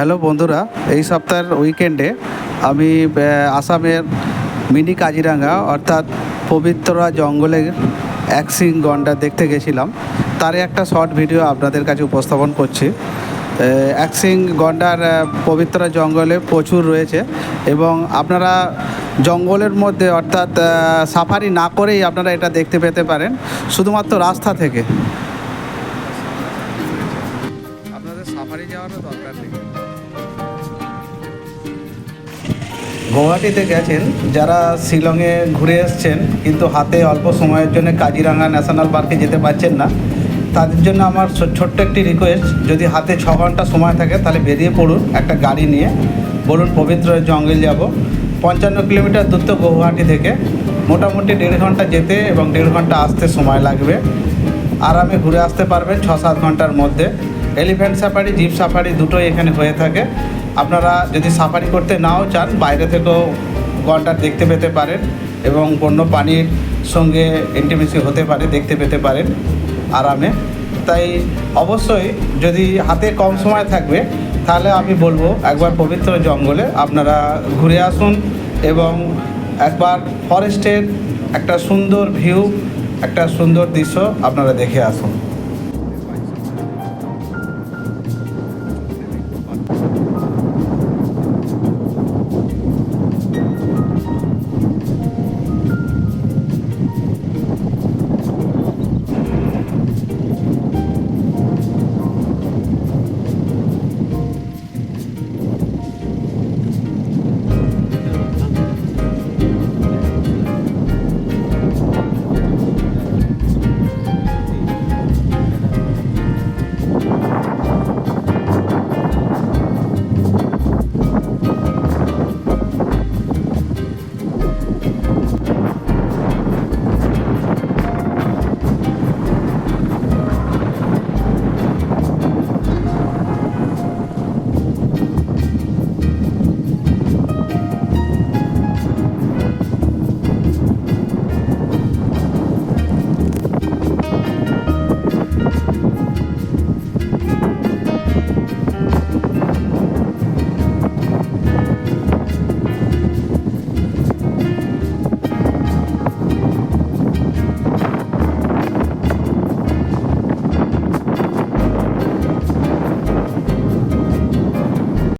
Hello বন্ধুরা, এই সপ্তাহের উইকেন্ডে আমি আসামের মিনি কাজিরাঙ্গা অর্থাৎ পবিত্রা জঙ্গলের অ্যাক্সিং গন্ডার দেখতে গেছিলাম। তারই একটা শর্ট ভিডিও আপনাদের কাছে উপস্থাপন করছি। অ্যাক্সিং গন্ডার পবিত্রা জঙ্গলে প্রচুর রয়েছে এবং আপনারা জঙ্গলের মধ্যে অর্থাৎ সাফারি না করেই আপনারা এটা দেখতে পেতে পারেন শুধুমাত্র রাস্তা থেকে। আপনাদের সাফারি যাওয়ারও দরকার নেই। গুয়াহাটিতে গেছেন যারা শিলংয়ে ঘুরে এসছেন কিন্তু হাতে অল্প সময়ের জন্য কাজিরাঙ্গা ন্যাশনাল পার্কে যেতে পারছেন না, তাদের জন্য আমার ছোট্ট একটি রিকোয়েস্ট, যদি হাতে 6 ঘন্টা সময় থাকে তাহলে বেরিয়ে পড়ুন একটা গাড়ি নিয়ে। বলুন পবিত্র জঙ্গল যাব। 55 কিলোমিটার দূর তো গুয়াহাটি থেকে, মোটামুটি 1.5 ঘন্টা যেতে এবং 1.5 ঘন্টা আসতে সময় লাগবে। আরামে ঘুরে আসতে পারবেন 6-7 ঘন্টার মধ্যে। এলিফ্যান্ট সাফারি, জিপ সাফারি দুটোই এখানে হয়ে থাকে। আপনারা যদি সাফারি করতে নাও চান, বাইরে থেকেও গন্ডার দেখতে পেতে পারেন এবং বন্য প্রাণীর সঙ্গে ইন্টিমেসি হতে পারে, দেখতে পেতে পারেন আরামে। তাই অবশ্যই যদি হাতে কম সময় থাকবে তাহলে আমি বলবো একবার পবিত্র জঙ্গলে আপনারা ঘুরে আসুন এবং একবার ফরেস্টের একটা সুন্দর ভিউ, একটা সুন্দর দৃশ্য আপনারা দেখে আসুন।